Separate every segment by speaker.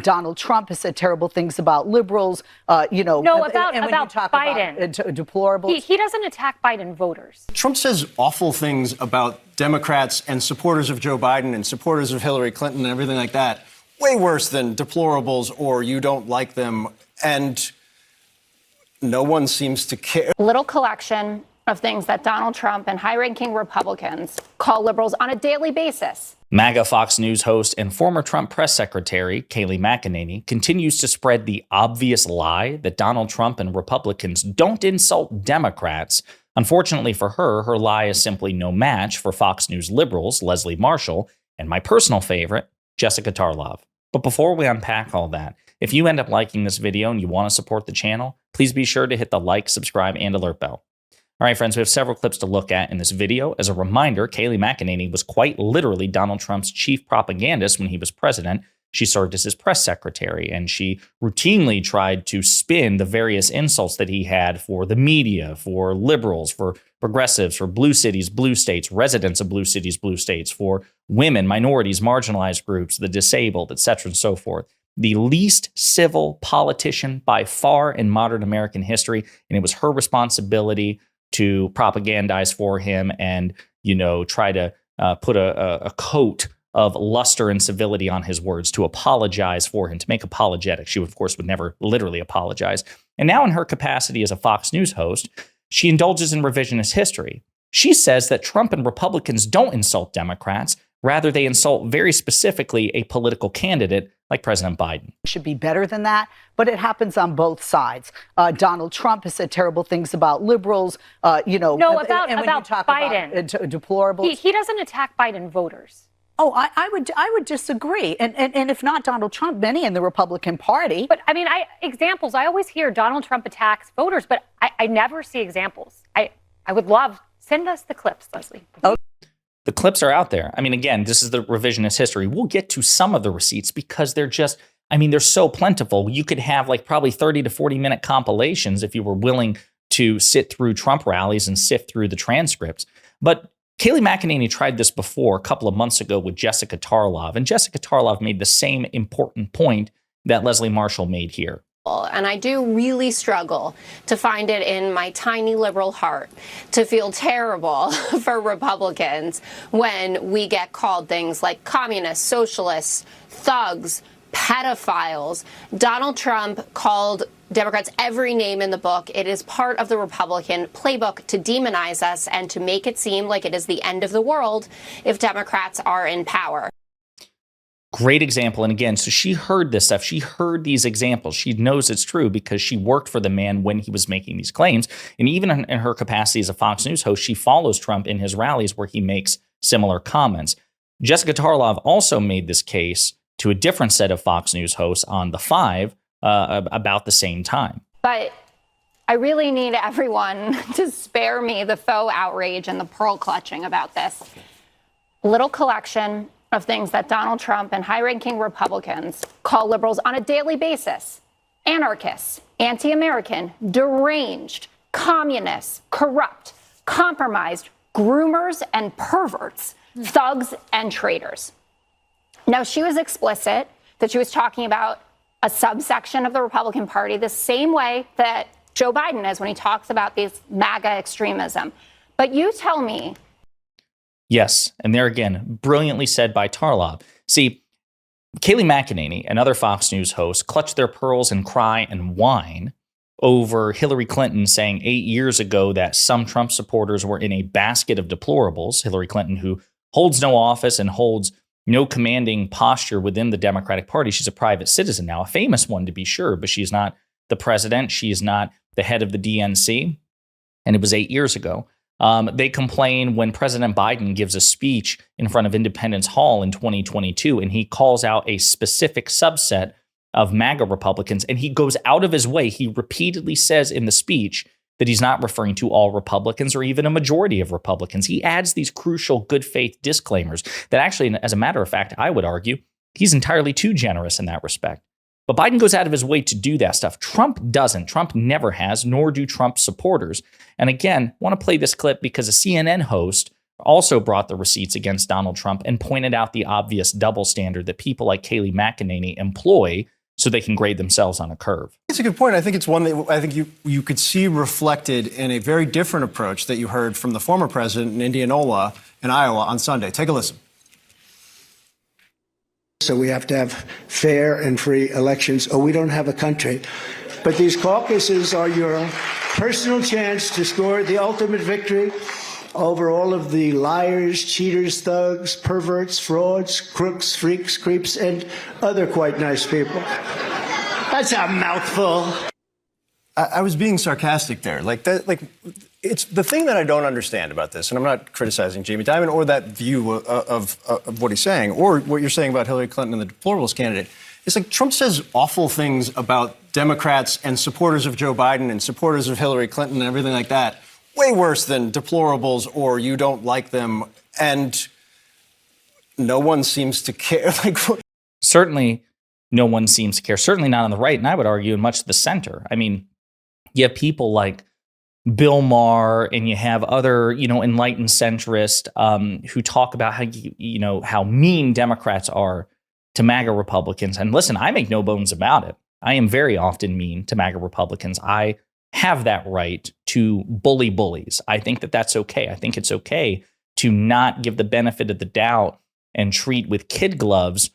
Speaker 1: Donald Trump has said terrible things about liberals.
Speaker 2: No, about
Speaker 1: Biden. Deplorables.
Speaker 2: He doesn't attack Biden voters.
Speaker 3: Trump says awful things about Democrats and supporters of Joe Biden and supporters of Hillary Clinton and everything like that. Way worse than deplorables or you don't like them. And no one seems to care.
Speaker 4: Little collection of things that Donald Trump and high-ranking Republicans call liberals on a daily basis.
Speaker 5: MAGA Fox News host and former Trump press secretary Kayleigh McEnany continues to spread the obvious lie that Donald Trump and Republicans don't insult Democrats. Unfortunately for her, her lie is simply no match for Fox News liberals Leslie Marshall and my personal favorite, Jessica Tarlov. But before we unpack all that, if you end up liking this video and you want to support the channel, please be sure to hit the like, subscribe, and alert bell. All right, friends, we have several clips to look at in this video. As a reminder, Kayleigh McEnany was quite literally Donald Trump's chief propagandist when he was president. She served as his press secretary, and she routinely tried to spin the various insults that he had for the media, for liberals, for progressives, for blue cities, blue states, residents of blue cities, blue states, for women, minorities, marginalized groups, the disabled, etc., and so forth. The least civil politician by far in modern American history, and it was her responsibility to propagandize for him and, try to put a coat of luster and civility on his words, to apologize for him, to make apologetics. She, of course, would never literally apologize. And now in her capacity as a Fox News host, she indulges in revisionist history. She says that Trump and Republicans don't insult Democrats. Rather, they insult very specifically a political candidate like President Biden.
Speaker 1: Should be better than that, but it happens on both sides. Donald Trump has said terrible things about liberals.
Speaker 2: No, about Biden.
Speaker 1: Deplorables.
Speaker 2: He doesn't attack Biden voters.
Speaker 1: Oh, I would disagree. And if not Donald Trump, many in the Republican Party.
Speaker 2: But I mean, examples. I always hear Donald Trump attacks voters, but I never see examples. I would love, send us the clips, Leslie.
Speaker 1: Okay.
Speaker 5: The clips are out there. I mean, again, this is the revisionist history. We'll get to some of the receipts because they're they're so plentiful. You could have like probably 30 to 40 minute compilations if you were willing to sit through Trump rallies and sift through the transcripts. But Kayleigh McEnany tried this before a couple of months ago with Jessica Tarlov, and Jessica Tarlov made the same important point that Leslie Marshall made here.
Speaker 4: And I do really struggle to find it in my tiny liberal heart to feel terrible for Republicans when we get called things like communists, socialists, thugs, pedophiles. Donald Trump called Democrats every name in the book. It is part of the Republican playbook to demonize us and to make it seem like it is the end of the world if Democrats are in power.
Speaker 5: Great example. And again, so she heard this stuff. She heard these examples. She knows it's true because she worked for the man when he was making these claims. And even in her capacity as a Fox News host, she follows Trump in his rallies where he makes similar comments. Jessica Tarlov also made this case to a different set of Fox News hosts on The Five about the same time.
Speaker 4: But I really need everyone to spare me the faux outrage and the pearl clutching about this. Little collection of things that Donald Trump and high-ranking Republicans call liberals on a daily basis: anarchists, anti-American, deranged, communists, corrupt, compromised, groomers and perverts, thugs and traitors. Now, she was explicit that she was talking about a subsection of the Republican Party the same way that Joe Biden is when he talks about these MAGA extremism. But you tell me.
Speaker 5: Yes, and there again, brilliantly said by Tarlov. See, Kayleigh McEnany and other Fox News hosts clutch their pearls and cry and whine over Hillary Clinton saying 8 years ago that some Trump supporters were in a basket of deplorables. Hillary Clinton, who holds no office and holds no commanding posture within the Democratic Party. She's a private citizen now, a famous one to be sure, but she's not the president. She's not the head of the DNC. And it was 8 years ago. They complain when President Biden gives a speech in front of Independence Hall in 2022, and he calls out a specific subset of MAGA Republicans, and he goes out of his way. He repeatedly says in the speech that he's not referring to all Republicans or even a majority of Republicans. He adds these crucial good faith disclaimers that actually, as a matter of fact, I would argue he's entirely too generous in that respect. But Biden goes out of his way to do that stuff. Trump doesn't. Trump never has, nor do Trump supporters. And again, I want to play this clip because a CNN host also brought the receipts against Donald Trump and pointed out the obvious double standard that people like Kayleigh McEnany employ so they can grade themselves on a curve.
Speaker 3: It's a good point. I think it's one that I think you could see reflected in a very different approach that you heard from the former president in Indianola and Iowa on Sunday. Take a listen.
Speaker 6: So we have to have fair and free elections, or we don't have a country. But these caucuses are your personal chance to score the ultimate victory over all of the liars, cheaters, thugs, perverts, frauds, crooks, freaks, creeps, and other quite nice people. That's a mouthful.
Speaker 3: I was being sarcastic there. It's the thing that I don't understand about this, and I'm not criticizing Jamie Dimon or that view of what he's saying, or what you're saying about Hillary Clinton and the deplorables candidate. It's like Trump says awful things about Democrats and supporters of Joe Biden and supporters of Hillary Clinton and everything like that. Way worse than deplorables or you don't like them, and no one seems to care.
Speaker 5: Certainly, no one seems to care. Certainly not on the right, and I would argue in much of the center. I mean, you have people like Bill Maher, and you have other, enlightened centrists who talk about how mean Democrats are to MAGA Republicans. And listen, I make no bones about it. I am very often mean to MAGA Republicans. I have that right to bully bullies. I think that that's okay. I think it's okay to not give the benefit of the doubt and treat with kid gloves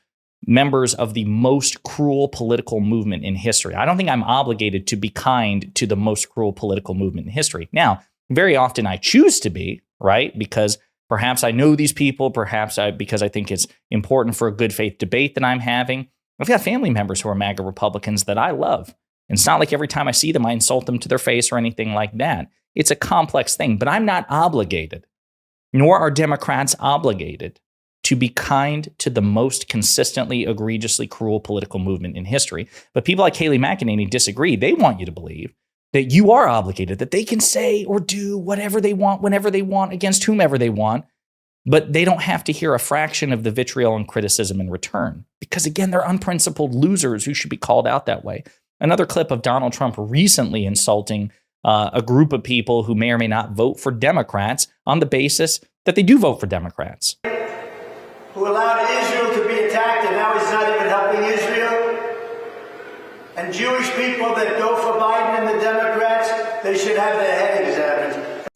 Speaker 5: members of the most cruel political movement in history. I don't think I'm obligated to be kind to the most cruel political movement in history. Now, very often I choose to be, right? Because perhaps I know these people, because I think it's important for a good faith debate that I'm having. I've got family members who are MAGA Republicans that I love. And it's not like every time I see them, I insult them to their face or anything like that. It's a complex thing, but I'm not obligated, nor are Democrats obligated to be kind to the most consistently, egregiously cruel political movement in history. But people like Kayleigh McEnany disagree. They want you to believe that you are obligated, that they can say or do whatever they want, whenever they want, against whomever they want, but they don't have to hear a fraction of the vitriol and criticism in return. Because again, they're unprincipled losers who should be called out that way. Another clip of Donald Trump recently insulting a group of people who may or may not vote for Democrats on the basis that they do vote for Democrats.
Speaker 6: Who allowed Israel to be attacked, and now he's not even helping Israel. And Jewish people that go for Biden and the Democrats, they should have their head examined.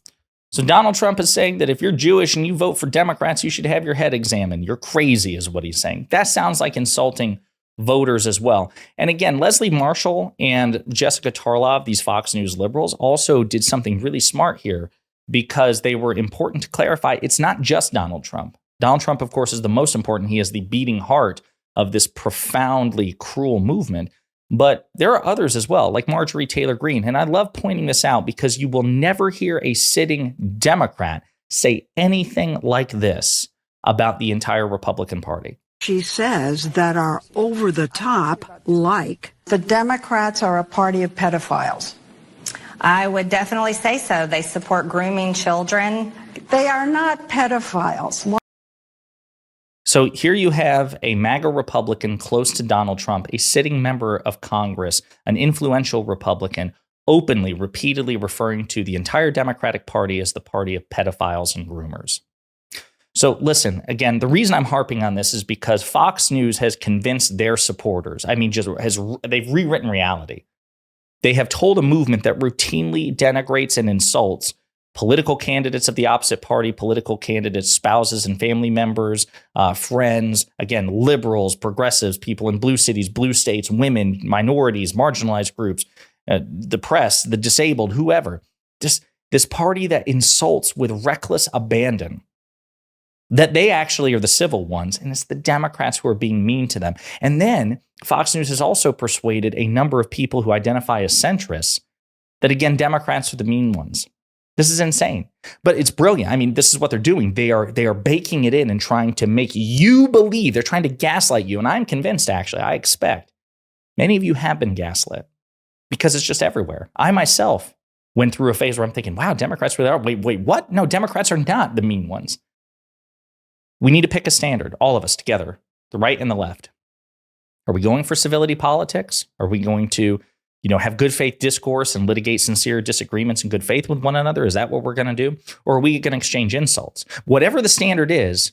Speaker 5: So Donald Trump is saying that if you're Jewish and you vote for Democrats, you should have your head examined. You're crazy is what he's saying. That sounds like insulting voters as well. And again, Leslie Marshall and Jessica Tarlov, these Fox News liberals, also did something really smart here because they were important to clarify. It's not just Donald Trump. Donald Trump, of course, is the most important. He is the beating heart of this profoundly cruel movement. But there are others as well, like Marjorie Taylor Greene. And I love pointing this out because you will never hear a sitting Democrat say anything like this about the entire Republican Party.
Speaker 7: She says that are over the top, like
Speaker 8: the Democrats are a party of pedophiles.
Speaker 9: I would definitely say so. They support grooming children.
Speaker 7: They are not pedophiles.
Speaker 5: So here you have a MAGA Republican close to Donald Trump, a sitting member of Congress, an influential Republican, openly, repeatedly referring to the entire Democratic Party as the party of pedophiles and groomers. So listen, again, the reason I'm harping on this is because Fox News has convinced their supporters. They've rewritten reality. They have told a movement that routinely denigrates and insults political candidates of the opposite party, political candidates, spouses and family members, friends, again, liberals, progressives, people in blue cities, blue states, women, minorities, marginalized groups, the press, the disabled, whoever. This party that insults with reckless abandon, that they actually are the civil ones, and it's the Democrats who are being mean to them. And then Fox News has also persuaded a number of people who identify as centrists that, again, Democrats are the mean ones. This is insane, but it's brilliant. I mean, this is what they're doing. They are baking it in and trying to make you believe. They're trying to gaslight you. And I'm convinced, actually, I expect many of you have been gaslit because it's just everywhere. I myself went through a phase where I'm thinking, wow, Democrats really are. Wait, what? No, Democrats are not the mean ones. We need to pick a standard, all of us together, the right and the left. Are we going for civility politics? Are we going to have good faith discourse and litigate sincere disagreements in good faith with one another? Is that what we're going to do? Or are we going to exchange insults? Whatever the standard is,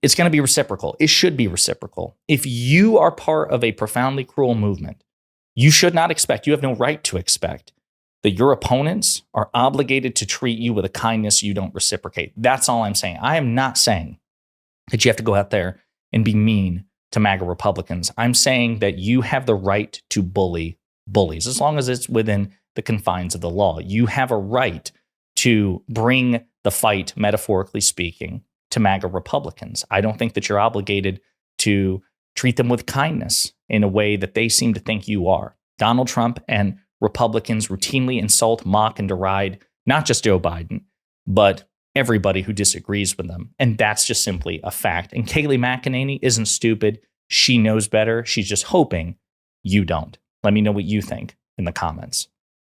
Speaker 5: it's going to be reciprocal. It should be reciprocal. If you are part of a profoundly cruel movement, you should not expect, you have no right to expect, that your opponents are obligated to treat you with a kindness you don't reciprocate. That's all I'm saying. I am not saying that you have to go out there and be mean to MAGA Republicans. I'm saying that you have the right to bully bullies, as long as it's within the confines of the law. You have a right to bring the fight, metaphorically speaking, to MAGA Republicans. I don't think that you're obligated to treat them with kindness in a way that they seem to think you are. Donald Trump and Republicans routinely insult, mock, and deride not just Joe Biden, but everybody who disagrees with them. And that's just simply a fact. And Kayleigh McEnany isn't stupid. She knows better. She's just hoping you don't. Let me know what you think in the comments.